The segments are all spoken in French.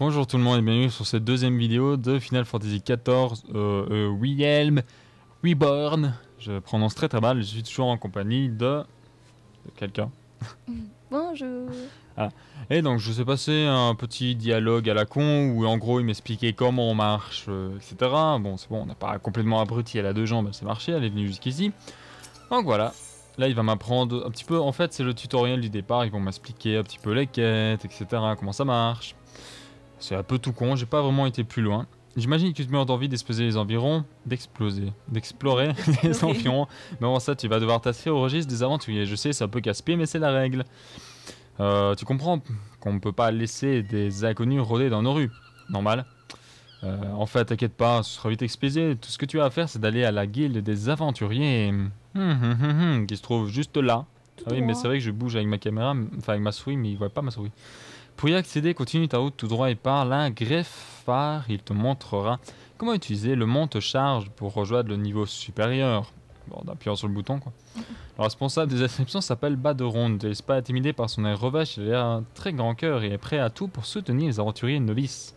Bonjour tout le monde et bienvenue sur cette deuxième vidéo de Final Fantasy XIV Realm Reborn. Je prononce très mal, je suis toujours en compagnie de quelqu'un. Bonjour. Ah. Et donc je sais passer un petit dialogue à la con où en gros il m'expliquait comment on marche, etc. Bon c'est bon, on n'a pas complètement abruti, elle a deux jambes, elle sait marcher, elle est venue jusqu'ici. Donc voilà, là il va m'apprendre un petit peu, en fait c'est le tutoriel du départ, ils vont m'expliquer un petit peu les quêtes, etc. Comment ça marche. C'est un peu tout con, j'ai pas vraiment été plus loin. J'imagine que tu meurs d'envie d'exploser les environs, d'explorer les environs. Mais avant ça, tu vas devoir t'inscrire au registre des aventuriers. Je sais, c'est un peu casse-pied, mais c'est la règle. Tu comprends qu'on ne peut pas laisser des inconnus rôder dans nos rues. Normal. En fait, t'inquiète pas, ce sera vite expédié. Tout ce que tu as à faire, c'est d'aller à la guilde des aventuriers qui se trouve juste là. Ah oui, mais c'est vrai que je bouge avec ma caméra, enfin avec ma souris, mais il voit pas ma souris. Pour y accéder, continue ta route tout droit et par un greffard. Il te montrera comment utiliser le monte-charge pour rejoindre le niveau supérieur. Bon, en appuyant sur le bouton, quoi. Le responsable des inscriptions s'appelle Baderon. Ne te laisse pas intimider par son air revêche. Il a un très grand cœur et est prêt à tout pour soutenir les aventuriers novices.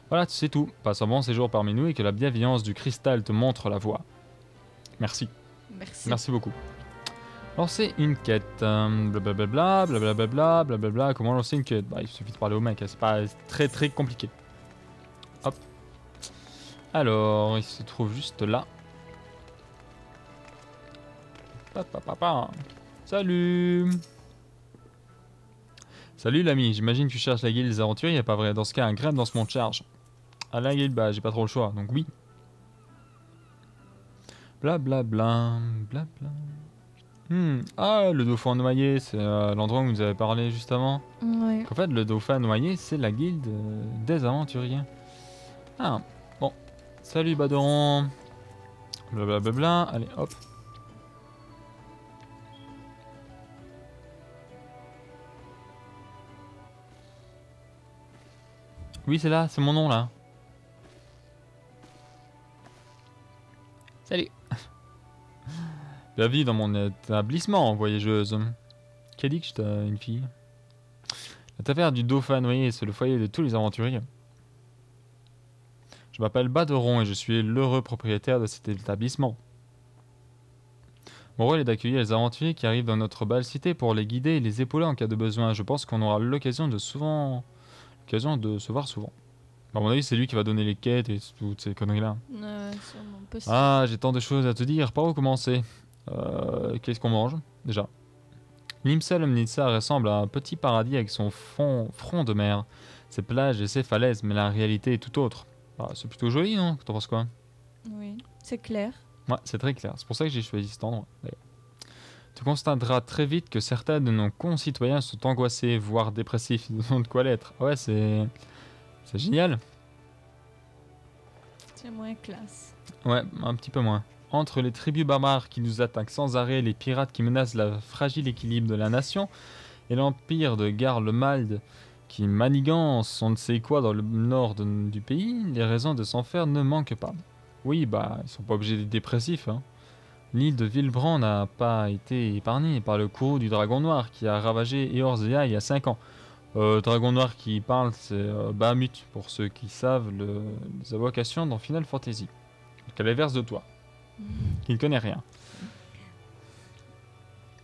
Voilà, c'est tout. Passe un bon séjour parmi nous et que la bienveillance du cristal te montre la voie. Merci. Merci beaucoup. Lancer une quête, blablabla, blablabla, blablabla. Comment lancer une quête? Bah, il suffit de parler au mec, c'est pas très très compliqué. Hop. Alors, il se trouve juste là. Papa. Salut. Salut l'ami, j'imagine que tu cherches la guilde des aventuriers, pas vrai? Dans ce cas, un grimpe dans ce monte charge. À la guilde, bah j'ai pas trop le choix, donc oui. Blablabla, blabla. Ah, le dauphin noyé, c'est l'endroit où vous avez parlé juste avant. Ouais. En fait, le dauphin noyé, c'est la guilde des aventuriers. Ah, bon. Salut Baderon. Blablabla. Allez, hop. Oui, c'est là, c'est mon nom là. Salut. Bienvenue dans mon établissement, voyageuse. Qui a dit que j'étais une fille? La taverne du dauphin noyé, c'est le foyer de tous les aventuriers. Je m'appelle Baderon et je suis l'heureux propriétaire de cet établissement. Mon rôle est d'accueillir les aventuriers qui arrivent dans notre belle cité pour les guider et les épauler en cas de besoin. Je pense qu'on aura l'occasion de se voir souvent. À mon avis, c'est lui qui va donner les quêtes et toutes ces conneries-là. Sûrement possible. Ah, j'ai tant de choses à te dire. Par où commencer? Qu'est-ce qu'on mange, déjà? L'Imsel Omnitsa ressemble à un petit paradis avec son front de mer, ses plages et ses falaises, mais la réalité est tout autre. Ah, c'est plutôt joli, non? T'en penses quoi? Oui, c'est clair. Ouais, c'est très clair. C'est pour ça que j'ai choisi cet endroit, d'ailleurs. Tu constateras très vite que certains de nos concitoyens sont angoissés, voire dépressifs. Ils ont de quoi l'être. Ouais, c'est génial. C'est moins classe. Ouais, un petit peu moins. Entre les tribus barbares qui nous attaquent sans arrêt, les pirates qui menacent le fragile équilibre de la nation, et l'empire de Garlemald qui manigance on ne sait quoi dans le nord du pays, les raisons de s'en faire ne manquent pas. Oui, bah, ils sont pas obligés d'être dépressifs, hein. L'île de Villebrand n'a pas été épargnée par le courroux du Dragon Noir qui a ravagé Eorzea il y a 5 ans. Dragon Noir qui parle, c'est Bahamut, pour ceux qui savent les invocations dans Final Fantasy. Donc à l'inverse de toi, qui ne connaît rien.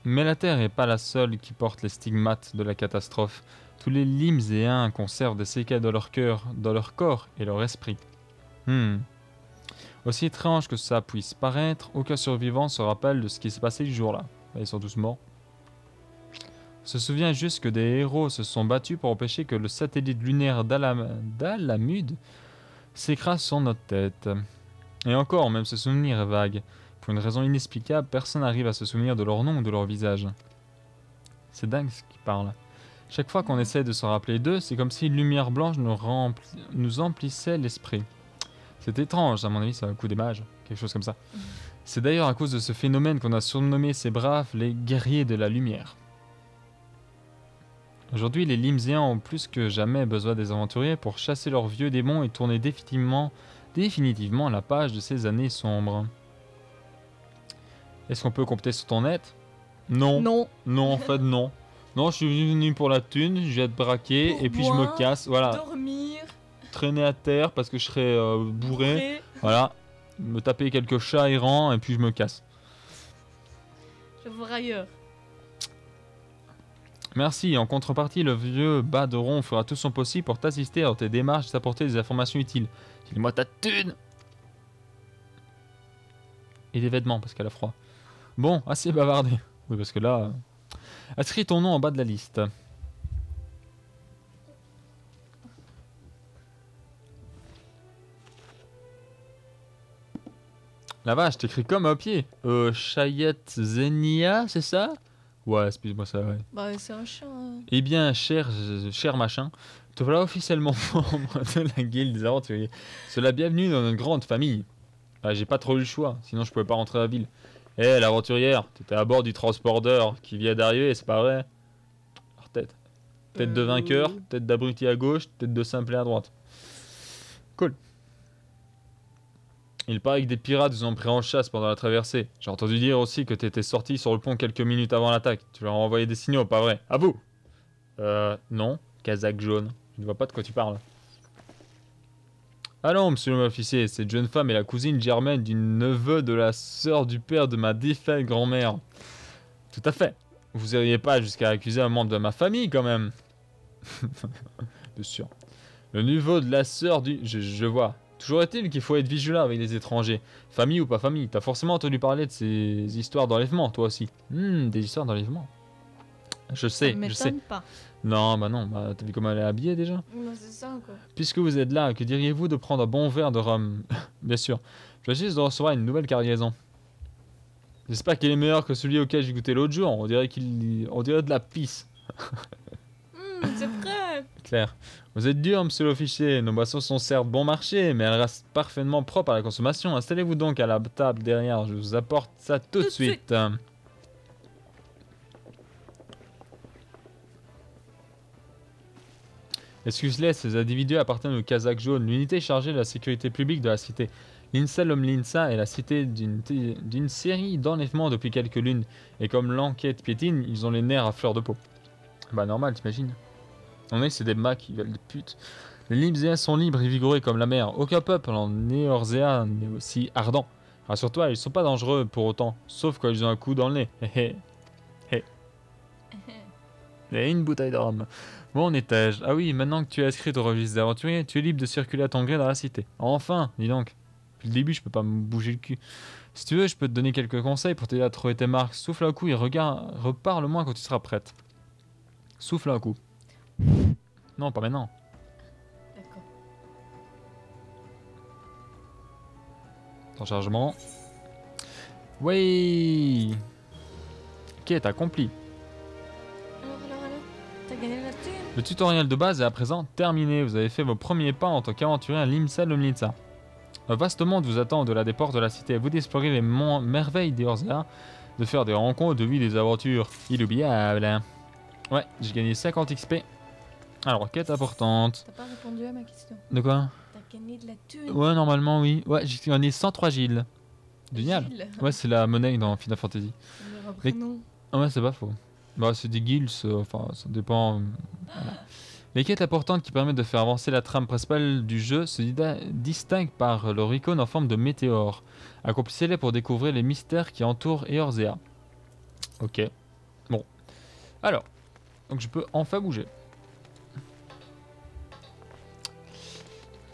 Mais la Terre n'est pas la seule qui porte les stigmates de la catastrophe. Tous les Limséens conservent des séquelles dans leur cœur, dans leur corps et leur esprit. Aussi étrange que ça puisse paraître, aucun survivant se rappelle de ce qui s'est passé du jour-là. Ils sont tous morts. On se souvient juste que des héros se sont battus pour empêcher que le satellite lunaire d'Alamud s'écrase sur notre tête. Et encore, même ce souvenir est vague. Pour une raison inexplicable, personne n'arrive à se souvenir de leur nom ou de leur visage. C'est dingue ce qui parle. Chaque fois qu'on essaie de se rappeler d'eux, c'est comme si une lumière blanche nous emplissait l'esprit. C'est étrange, à mon avis, c'est un coup des mages, quelque chose comme ça. C'est d'ailleurs à cause de ce phénomène qu'on a surnommé ces braves les guerriers de la lumière. Aujourd'hui, les Limséens ont plus que jamais besoin des aventuriers pour chasser leurs vieux démons et tourner définitivement la page de ces années sombres. Est-ce qu'on peut compter sur ton aide? Non. Non, en fait, non. Non, je suis venu pour la thune, je vais être braqué pour et puis boire, je me casse. Voilà. Dormir traîner à terre parce que je serai bourré. Voilà, me taper quelques chats errants et puis je me casse. Je vais voir ailleurs. Merci, en contrepartie, le vieux Baderon fera tout son possible pour t'assister dans tes démarches et t'apporter des informations utiles. Dis-moi ta thune! Et des vêtements, parce qu'elle a froid. Bon, assez bavardé. Oui, parce que là... inscris ton nom en bas de la liste. La vache, t'écris comme au pied. Chayet Zenia, c'est ça? Ouais, excuse-moi ça, ouais. Bah, c'est un chat. Eh bien, cher machin, te voilà officiellement membre de la guilde des aventuriers. Sois la bienvenue dans notre grande famille. Ah, j'ai pas trop eu le choix, sinon je pouvais pas rentrer à la ville. Eh, l'aventurière, t'étais à bord du transporteur qui vient d'arriver, c'est pas vrai? Alors, tête. Tête de vainqueur, tête d'abruti à gauche, tête de simplet à droite. Cool. Il paraît que des pirates vous ont pris en chasse pendant la traversée. J'ai entendu dire aussi que t'étais sorti sur le pont quelques minutes avant l'attaque. Tu leur as envoyé des signaux, pas vrai? À vous? Non. Casaque jaune. Je ne vois pas de quoi tu parles. Allons, monsieur l'officier, cette jeune femme est la cousine germaine du neveu de la sœur du père de ma défunte grand-mère. Tout à fait. Vous iriez pas jusqu'à accuser un membre de ma famille, quand même. Bien sûr. Le niveau de la sœur du... Je vois. Toujours est-il qu'il faut être vigilant avec les étrangers. Famille ou pas famille, t'as forcément entendu parler de ces histoires d'enlèvement, toi aussi. Des histoires d'enlèvement. Je sais, je sais. Pas. Non, t'as vu comment elle est habillée déjà? Non, c'est ça, quoi. Puisque vous êtes là, que diriez-vous de prendre un bon verre de rhum? Bien sûr. Je viens juste de recevoir une nouvelle cargaison. J'espère qu'il est meilleur que celui auquel j'ai goûté l'autre jour. On dirait de la pisse. C'est vrai. Claire. Vous êtes dur, monsieur l'officier. Nos boissons sont certes bon marché, mais elles restent parfaitement propres à la consommation. Installez-vous donc à la table derrière. Je vous apporte ça tout de suite. Excuse-les, ces individus appartiennent au Casaque jaune, l'unité chargée de la sécurité publique de la cité. L'INSA Lomlinsa est la cité d'une série d'enlèvements depuis quelques lunes, et comme l'enquête piétine, ils ont les nerfs à fleur de peau. Bah normal, t'imagines. On est, c'est des macs qui veulent des putes. Les Limséens sont libres et vigoureux comme la mer. Aucun peuple en Néorzéa n'est aussi ardent. Rassure-toi, ils sont pas dangereux pour autant, sauf quand ils ont un coup dans le nez. Hé hé. Et une bouteille de rhum. Bon, on étage. Ah oui, maintenant que tu es inscrit au registre d'aventurier, tu es libre de circuler à ton gré dans la cité. Enfin, dis donc. Depuis le début, je peux pas me bouger le cul. Si tu veux, je peux te donner quelques conseils pour t'aider à trouver tes marques. Souffle un coup et reparle-moi quand tu seras prête. Souffle un coup. Non, pas maintenant. D'accord. Ton chargement. Oui. Quête accomplie. Alors, t'as gagné la thune. Le tutoriel de base est à présent terminé. Vous avez fait vos premiers pas en tant qu'aventurier à l'IMSA Lomlinsa. Un vaste monde vous attend au-delà des portes de la cité. Vous d'explorer les merveilles d'Eorzea, de faire des rencontres, de vivre des aventures inoubliables. Ouais, j'ai gagné 50 XP. Alors, quête importante. T'as pas répondu à ma question. De quoi? T'as gagné de la thune. Ouais, normalement, oui. Ouais, j'ai gagné 103 Gilles. Génial. Gilles. Ouais, c'est la monnaie dans Final Fantasy. On dirait un prénom. Ah ouais, c'est pas faux. Bah, c'est des guilds, enfin, ça dépend. Voilà. Les quêtes importantes qui permettent de faire avancer la trame principale du jeu se distinguent par leur icône en forme de météore. Accomplissez-les pour découvrir les mystères qui entourent Eorzea. Ok. Bon. Alors. Donc je peux enfin bouger.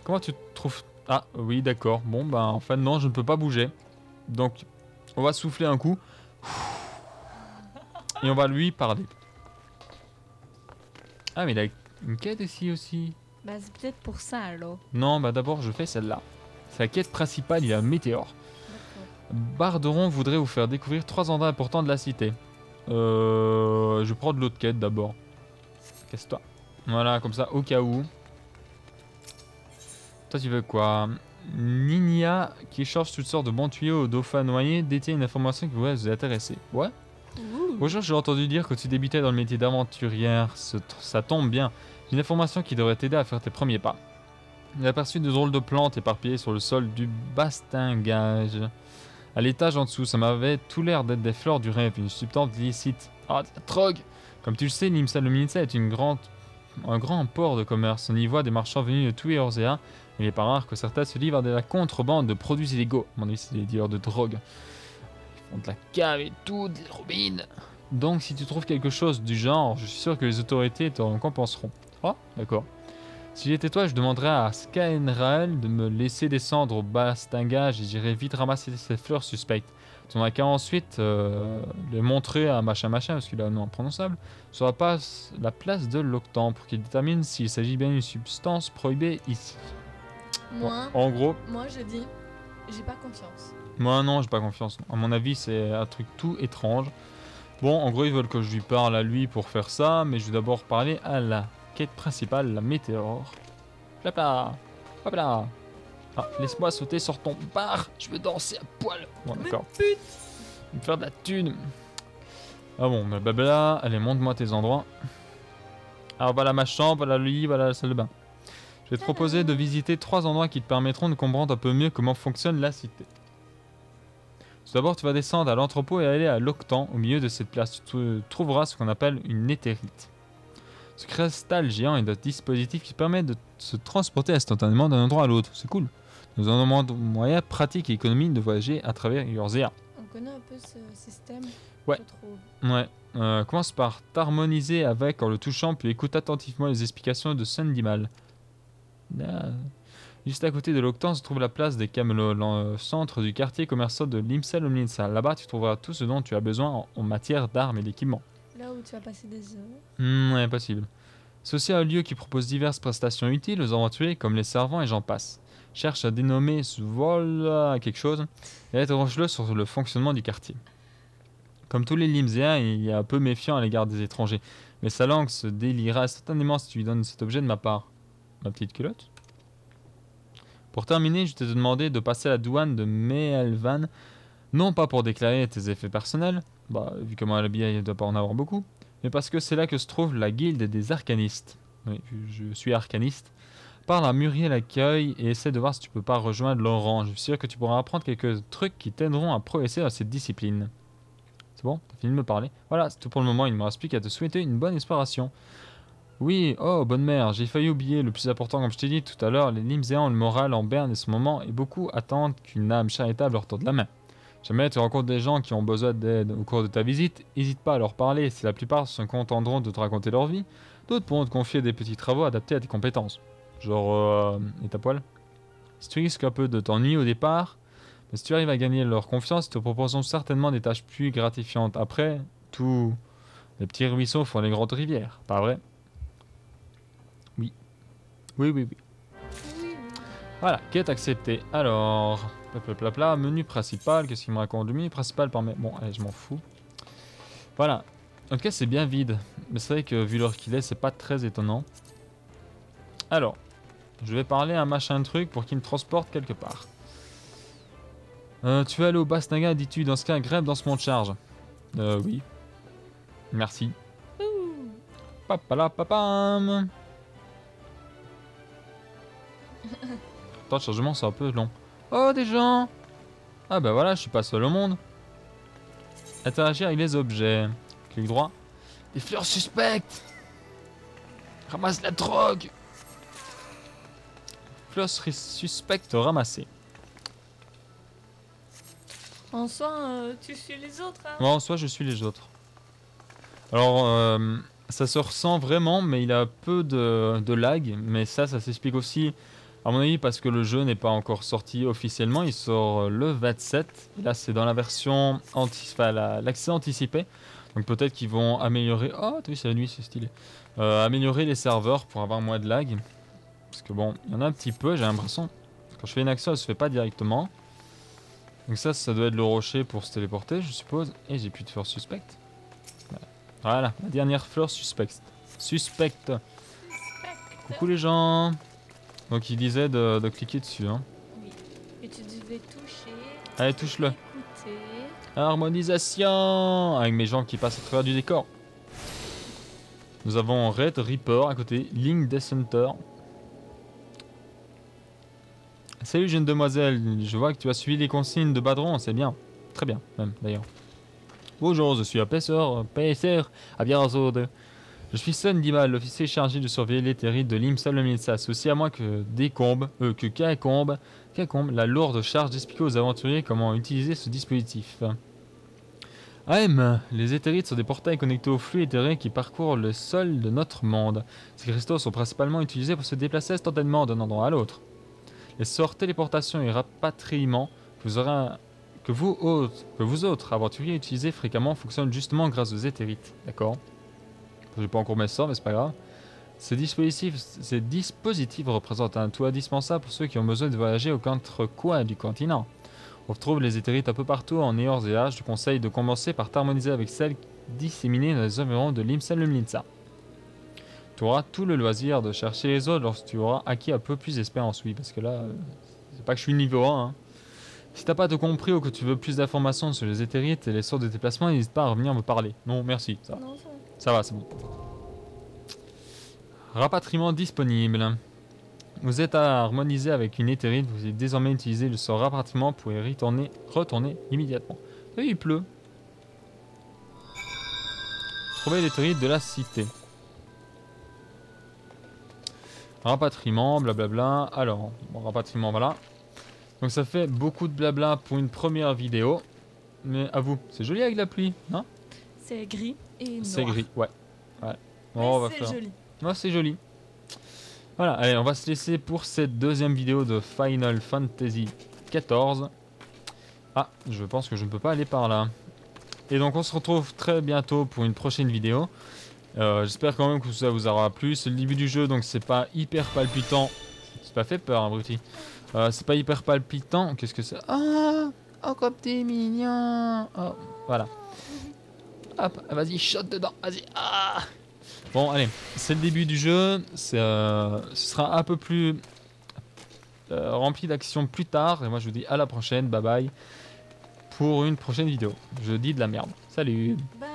Comment tu te trouves? Ah oui, d'accord. Bon, bah en fait non, je ne peux pas bouger. Donc on va souffler un coup. Et on va lui parler. Ah mais il a une quête ici aussi. Bah, c'est peut-être pour ça alors. Non, bah d'abord je fais celle-là. C'est la quête principale, il y a un météore. D'accord. Barderon voudrait vous faire découvrir 3 endroits importants de la cité. Je prends de l'autre quête d'abord. Casse-toi. Voilà, comme ça, au cas où. Toi, tu veux quoi? Ninia, qui échange toutes sortes de bons tuyaux au dauphin noyé, détient une information qui pourrait vous intéresser. Ouais? Ouh. Bonjour, j'ai entendu dire que tu débutais dans le métier d'aventurière. Ça tombe bien. J'ai une information qui devrait t'aider à faire tes premiers pas. J'ai aperçu de drôles de plantes éparpillées sur le sol du bastingage. À l'étage en dessous, ça m'avait tout l'air d'être des fleurs du rêve, une substance illicite. Ah, de la drogue! Comme tu le sais, l'IMSA Luminisa est une grande un grand port de commerce. On y voit des marchands venus de tout Eorzea. Il n'est pas rare que certains se livrent à de la contrebande de produits illégaux. À mon avis, c'est des dealers de drogue. Ils font de la cave et tout, des robines. Donc, si tu trouves quelque chose du genre, je suis sûr que les autorités te récompenseront. Oh, d'accord. Si j'étais toi, je demanderais à Skyenrael de me laisser descendre au bastingage et j'irais vite ramasser ces fleurs suspectes. Tu n'auras qu'à ensuite les montrer à machin machin, parce qu'il a un nom imprononçable, sur la place de l'Octan pour qu'il détermine s'il s'agit bien d'une substance prohibée ici. Moi, En gros, moi je dis, j'ai pas confiance. moi non, j'ai pas confiance. À mon avis, c'est un truc tout étrange. Bon, en gros, ils veulent que je lui parle à lui pour faire ça, mais je vais d'abord parler à la quête principale, la météore. Hop là, hop là. Ah, laisse-moi sauter sur ton bar, je veux danser à poil. Bon, d'accord. Me faire de la thune. Ah bon, blablabla. Allez, montre-moi tes endroits. Alors voilà ma chambre, voilà le lit, voilà la salle de bain. Je vais te proposer de visiter 3 endroits qui te permettront de comprendre un peu mieux comment fonctionne la cité. Tout d'abord, tu vas descendre à l'entrepôt et aller à l'Octan. Au milieu de cette place, tu trouveras ce qu'on appelle une néthérite. Ce cristal géant est un dispositif qui permet de se transporter instantanément d'un endroit à l'autre. C'est cool. Nous avons un moyen pratique et économique de voyager à travers Eorzea. On connaît un peu ce système, Ouais. je trouve. Ouais. Commence par t'harmoniser avec en le touchant, puis écoute attentivement les explications de Sandimal. Juste à côté de l'Octan se trouve la place des Camelots, le centre du quartier commercial de Limsel Omlinsa. Là-bas, tu trouveras tout ce dont tu as besoin en matière d'armes et d'équipements. Là où tu vas passer des heures. Ouais, possible. C'est aussi un lieu qui propose diverses prestations utiles aux aventuriers, comme les servants et j'en passe. Cherche à dénommer ce vol quelque chose et interroge-le sur le fonctionnement du quartier. Comme tous les Limséens, il est un peu méfiant à l'égard des étrangers, mais sa langue se déliera instantanément si tu lui donnes cet objet de ma part. Ma petite culotte. Pour terminer, je t'ai demandé de passer à la douane de Mehelvan, non pas pour déclarer tes effets personnels, vu comment elle est habillée, il ne doit pas en avoir beaucoup, mais parce que c'est là que se trouve la guilde des arcanistes. Oui, je suis arcaniste. Parle à Muriel Accueil et essaie de voir si tu peux pas rejoindre leur rang. Je suis sûr que tu pourras apprendre quelques trucs qui t'aideront à progresser dans cette discipline. C'est bon? T'as fini de me parler? Voilà, c'est tout pour le moment. Il ne me reste plus qu'à te souhaiter une bonne exploration. Oui, oh, bonne mère, j'ai failli oublier le plus important, comme je t'ai dit tout à l'heure, les Limséens ont le moral en berne en ce moment et beaucoup attendent qu'une âme charitable leur tende la main. Jamais tu rencontres des gens qui ont besoin d'aide au cours de ta visite, n'hésite pas à leur parler, si la plupart se contenteront de te raconter leur vie, d'autres pourront te confier des petits travaux adaptés à tes compétences. Genre, et ta poêle? Si tu risques un peu de t'ennuyer au départ, mais si tu arrives à gagner leur confiance, ils te proposeront certainement des tâches plus gratifiantes. Après, tous les petits ruisseaux font les grandes rivières, pas vrai? Oui. Voilà, quête acceptée. Alors, menu principal, qu'est-ce qu'il me raconte? Le menu principal par mes... Bon, allez, je m'en fous. Voilà. En tout cas, c'est bien vide. Mais c'est vrai que vu l'heure qu'il est, c'est pas très étonnant. Alors, je vais parler à un machin truc pour qu'il me transporte quelque part. Tu veux aller au Bastinga, dis-tu, dans ce cas, grève dans ce monte charge. Oui. Merci. Papalapapam. Temps de chargement, c'est un peu long. Oh, des gens! Ah bah voilà, je suis pas seul au monde. Interagir avec les objets. Clic droit. Des fleurs suspectes! Ramasse la drogue! Fleurs suspectes ramassées. En soi, tu suis les autres, hein. Moi, en soi, je suis les autres. Alors, ça se ressent vraiment, mais il a peu de lag. Mais ça s'explique aussi, à mon avis, parce que le jeu n'est pas encore sorti officiellement. Il sort le 27. Et là, c'est dans la version l'accès anticipé. Donc peut-être qu'ils vont améliorer... Oh, t'as vu, c'est la nuit, c'est stylé. Améliorer les serveurs pour avoir moins de lag. Parce que bon, il y en a un petit peu, j'ai l'impression. Quand je fais une action, elle se fait pas directement. Donc ça doit être le rocher pour se téléporter, je suppose. Et j'ai plus de fleurs suspectes. Voilà, la dernière fleur suspecte. Coucou les gens. Donc il disait de cliquer dessus. Hein. Oui. Et tu devais toucher. Allez, touche-le. Écouter. Harmonisation avec mes gens qui passent à travers du décor. Nous avons Red Reaper à côté, Link Descenter. Salut jeune demoiselle, je vois que tu as suivi les consignes de Badron, c'est bien. Très bien, même d'ailleurs. Bonjour, je suis un pêcheur à bientôt. Je suis Sun Dimal, l'officier chargé de surveiller l'éthérite de l'Imsa Lemnitsa. C'est aussi à moi que qu'incombe la lourde charge d'expliquer aux aventuriers comment utiliser ce dispositif. Les éthérites sont des portails connectés au flux éthéré qui parcourent le sol de notre monde. Ces cristaux sont principalement utilisés pour se déplacer instantanément d'un endroit à l'autre. Les sorts téléportation et rapatriement que vous autres aventuriers utilisez fréquemment fonctionnent justement grâce aux éthérites. D'accord. Je n'ai pas encore mes sorts, mais c'est pas grave. Ces dispositifs représentent un tout indispensable pour ceux qui ont besoin de voyager aux quatre coins du continent. On retrouve les éthérites un peu partout en Eorz et H. Je conseille de commencer par t'harmoniser avec celles disséminées dans les environs de l'Imsa Lemnitsa. Tu auras tout le loisir de chercher les autres lorsque tu auras acquis un peu plus d'expérience. Oui, parce que là, c'est pas que je suis niveau 1. Hein. Si t'as pas tout compris ou que tu veux plus d'informations sur les éthérites et les sortes de déplacement, n'hésite pas à revenir me parler. Non, merci. Ça va. Non, ça va. Ça va, c'est bon. Rapatriement disponible. Vous êtes à harmoniser avec une éthérite, vous allez désormais utiliser le sort rapatriement pour y retourner immédiatement. Et il pleut. Trouvez l'éthérite de la cité. Rapatriement, blablabla. Alors, bon, rapatriement, voilà. Donc ça fait beaucoup de blabla pour une première vidéo. Mais à vous, c'est joli avec la pluie, non? C'est gris et noir. C'est gris, ouais. Bon, Mais on va c'est faire. joli. Ouais, c'est joli. Voilà, allez, on va se laisser pour cette deuxième vidéo de Final Fantasy XIV. Ah, je pense que je ne peux pas aller par là. Et donc on se retrouve très bientôt pour une prochaine vidéo. J'espère quand même que ça vous aura plu. C'est le début du jeu, donc c'est pas hyper palpitant. C'est pas fait peur, abruti. C'est pas hyper palpitant. Qu'est-ce que c'est? Ah, oh, comme t'es mignon. Oh, voilà. Hop, vas-y, shot dedans. Vas-y. Ah. Bon, allez, c'est le début du jeu. Ce sera un peu plus rempli d'action plus tard. Et moi, je vous dis à la prochaine. Bye bye. Pour une prochaine vidéo. Je dis de la merde. Salut. Bye.